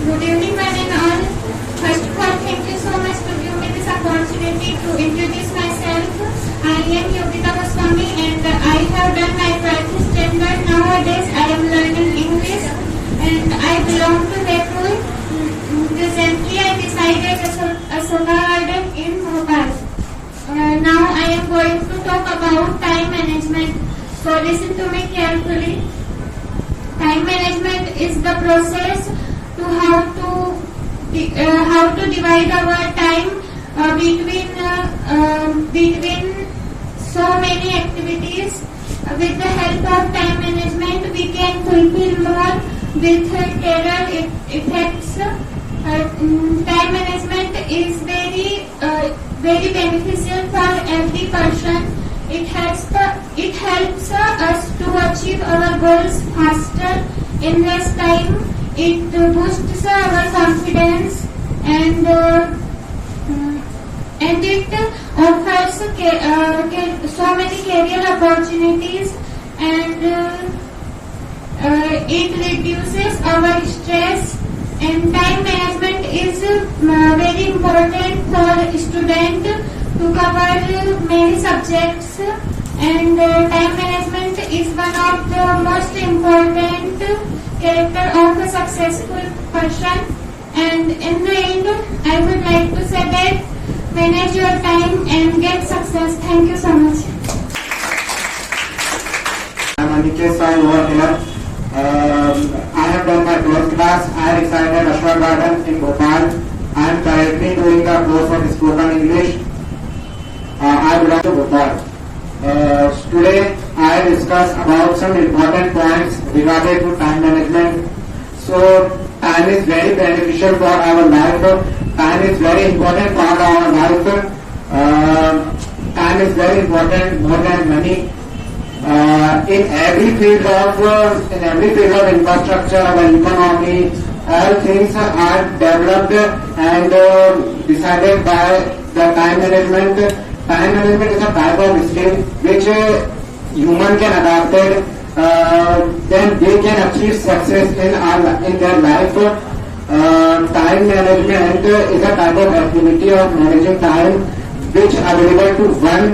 Good evening, one and all. First of all, thank you so much for giving me this opportunity to introduce myself. I am Yogita Goswami and I have done my 12th standard. Nowadays, I am learning English and I belong to Raipur. Recently, I decided Asoka Garden in Bhopal. Now, I am going to talk about time management. So, listen to me carefully. Time management is the process to how to divide our time between so many activities. With the help of time management, we can fulfill more with clearer effects. Time management is very beneficial for every person. It helps us to achieve our goals faster in less time. It boosts our confidence and it offers so many career opportunities and it reduces our stress. And time management is very important for students to cover many subjects. And time management is one of the most important character of a successful person. And in the end, I would like to say that manage your time and get success. Thank you so much. I'm Aniket Sai over here. I have done my 12th class. I resided Ashwa Garden in Bhopal. I am currently doing a course of spoken English. I belong to Bhopal. Today I discuss about some important points regarding to time management. So time is very beneficial for our life. Time is very important for our life. Time is very important more than money. In every field of infrastructure, our economy, all things are developed and decided by the time management. Time management is a type of skill which human can adapt it. Then they can achieve success in their life. Time management is a type of activity of managing time which available to one.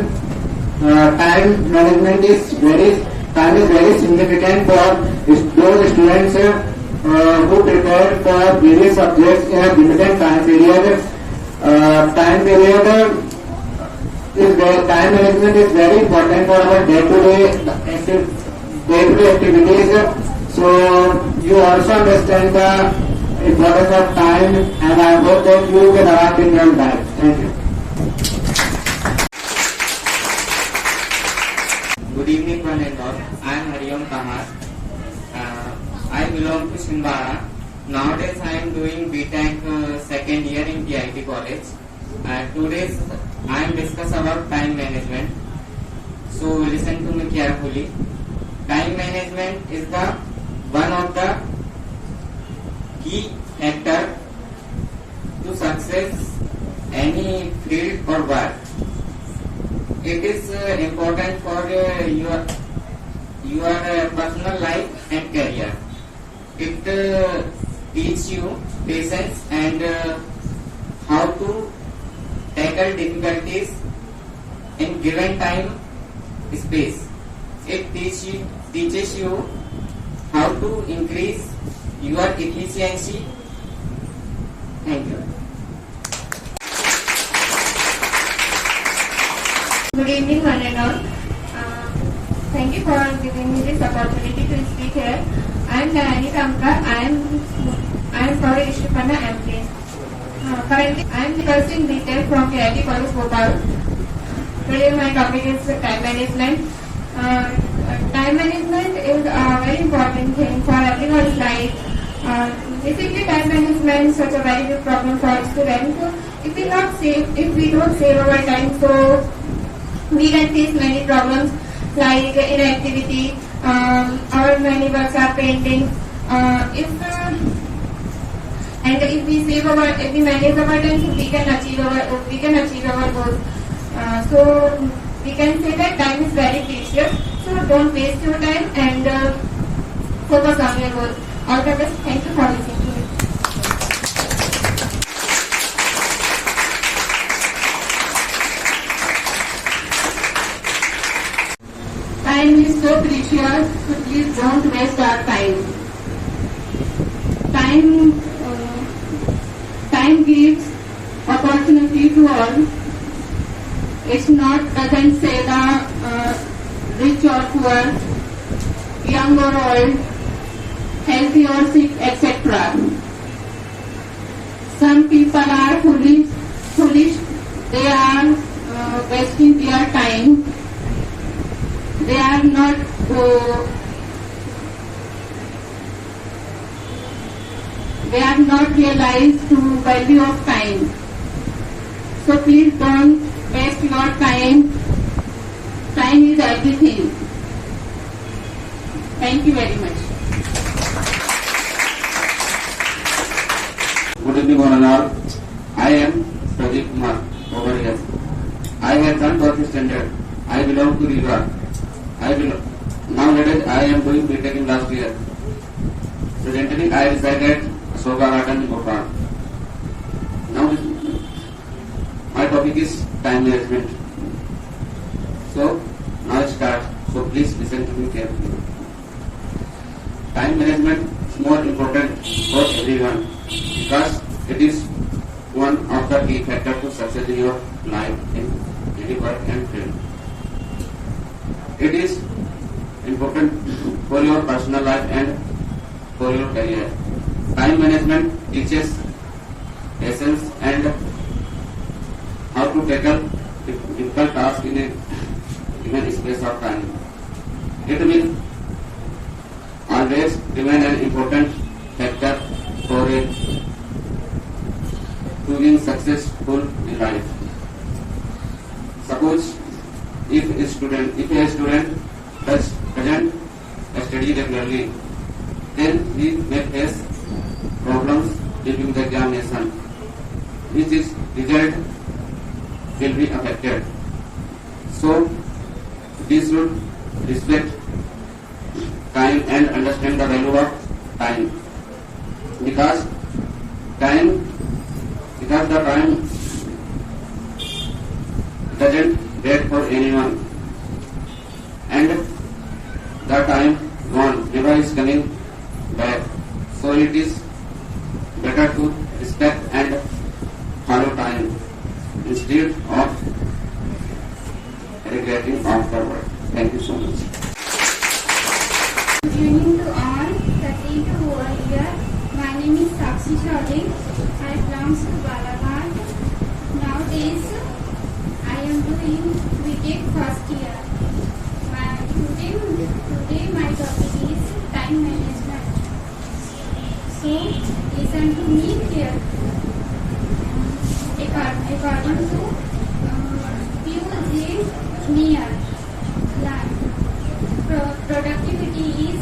Time management is very significant for those students who prepare for various subjects in a limited time period. Time management is very important for our day-to-day activities. So you also understand the importance of time, and I hope that you will adapt in your life. Thank you. Good evening, one and all. I am Hariom Kahar. I belong to Sindhara. Nowadays, I am doing BTech second year in TIT College. Today, I am discuss about time management. So, listen to me carefully. Time management is the one of the key factor to success any field or work. It is important for your personal life and career. It teaches you patience and how to tackle difficulties in given time space. It teaches you how to increase your efficiency. Thank you. Good evening, one and all. Thank you for giving me this opportunity to speak here. I am Narani Kamkar. I am for Ishupana MP. Currently, I am pursuing BTech from TIT College Bhopal. Today, my topic is time management. Time management is a very important thing for everyone's life. Basically, time management is such a very big problem for students. If we don't save our time, so we can face many problems like inactivity, our many works are pending. If we manage our time, so we can achieve our goals. So we can say that time is very precious. So don't waste your time and focus on your goal. All the best. Thank you for listening to me. Time gives opportunity to all. It's not doesn't say the rich or poor, young or old, healthy or sick, etc. Some people are foolish. They are wasting their time. They are not. They are not realized the value of time. So please don't waste your time. Time is everything. Thank you very much. Good evening, one and all. I am Pradeep Kumar over here. I have done 12th standard. I belong to Riva. Nowadays I am doing BTech in last year. Presently I reside at Soga Garden, Bhopal. Now my topic is time management. So now I start. So please listen to me carefully. Time management is more important for everyone because it is one of the key factors to success in your life in any work and field. It is important for your personal life and for your career. Time management teaches patience and how to tackle difficult tasks in a given space of time. It will always remain an important factor for being successful in life. Suppose if a student doesn't study regularly, then he may face problems during the examination, which is result will be affected. So we should respect time and understand the value of time because the time doesn't wait for anyone and the time gone never is coming back. So it is better to respect and follow time instead of regretting afterward. Thank you so much. Good evening to all, Pratik who are here. My name is Sakshi Chaudhary. I belong to Balaghat. Nowadays, I am doing BTech first year. Today my topic is time management. So, listen to me here. According to P.U.J. Near, productivity is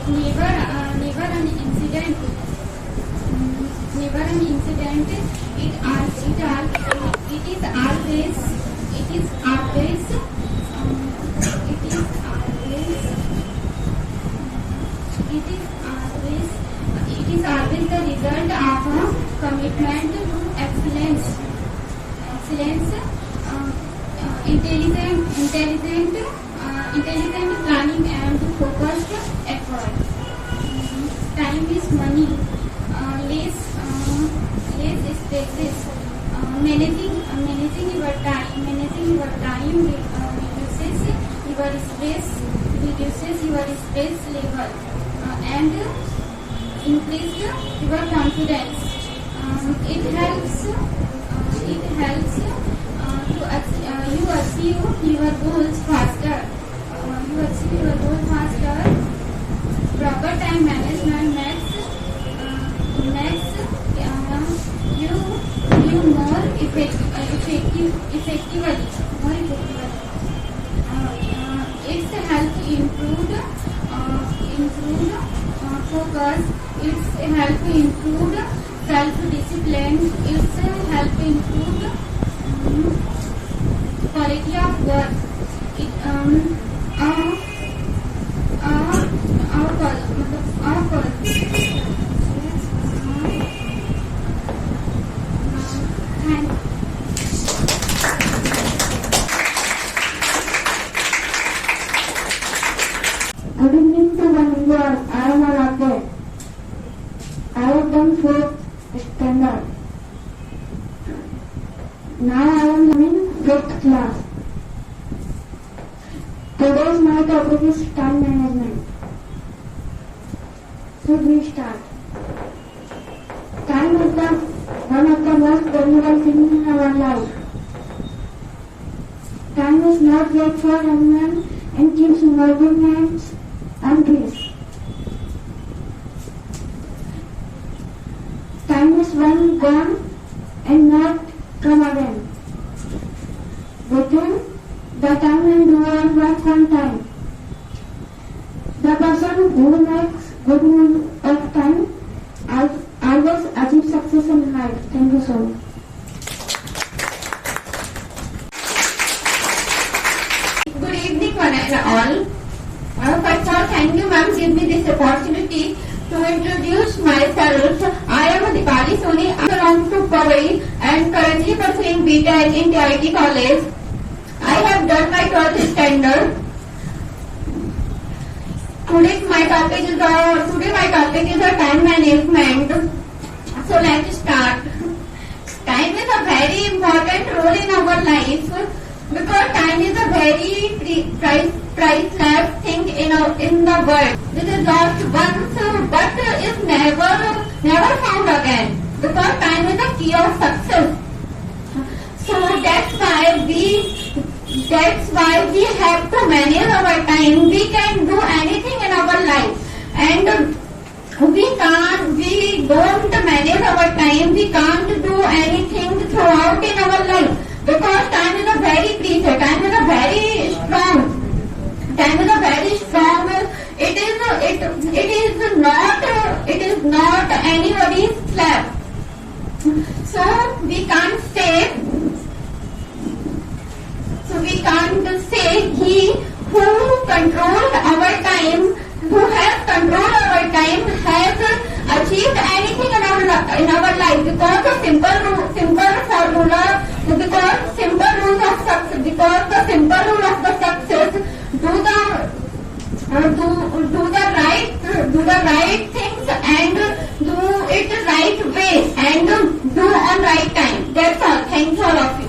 never an incident. Never an incident. It is always the result of a commitment to excellence. Intelligent planning and focused effort. Time is money. Less stresses. Managing your time reduces your stress level and increase your confidence. It helps you achieve your goals faster. Proper time management makes you more effectively. It's help improve focus. It's help improve self-discipline. It's help improve quality of work. Good evening to one and all. I am an athlete. I have done standard. Now I am in 5th class. Today's my topic is time management. Should we start? Time is the one of the most valuable things in our life. Time is not yet for anyone and keeps moving and peace. Time is one gone and not come again. Within the time and do our work on time. The person who makes good use of time always achieve success in life. Thank you so much. Good evening, one and all. First of all, thank you, ma'am, give me this opportunity to introduce myself. I am Dipali Soni. I belong to Powai and currently pursuing BTech in TIT College. I have done my 12th standard. Today my topic is a time management. So let's start. Time is a very important role in our life because time is a very priceless thing in the world. It is lost once but is never found again because time is the key of success. So that's why we have to manage our time. We can do anything in our life and we don't manage our time. We can't do anything throughout in our life because time is a very precious. Time is a very strong. Time is a very strong. It is not anybody's slab. So we can't say he who controls our time, who has control our time, has achieved anything in our life because the simple rule of the success. Do the right things and do it right way and do on right time. That's all. Thanks all of you.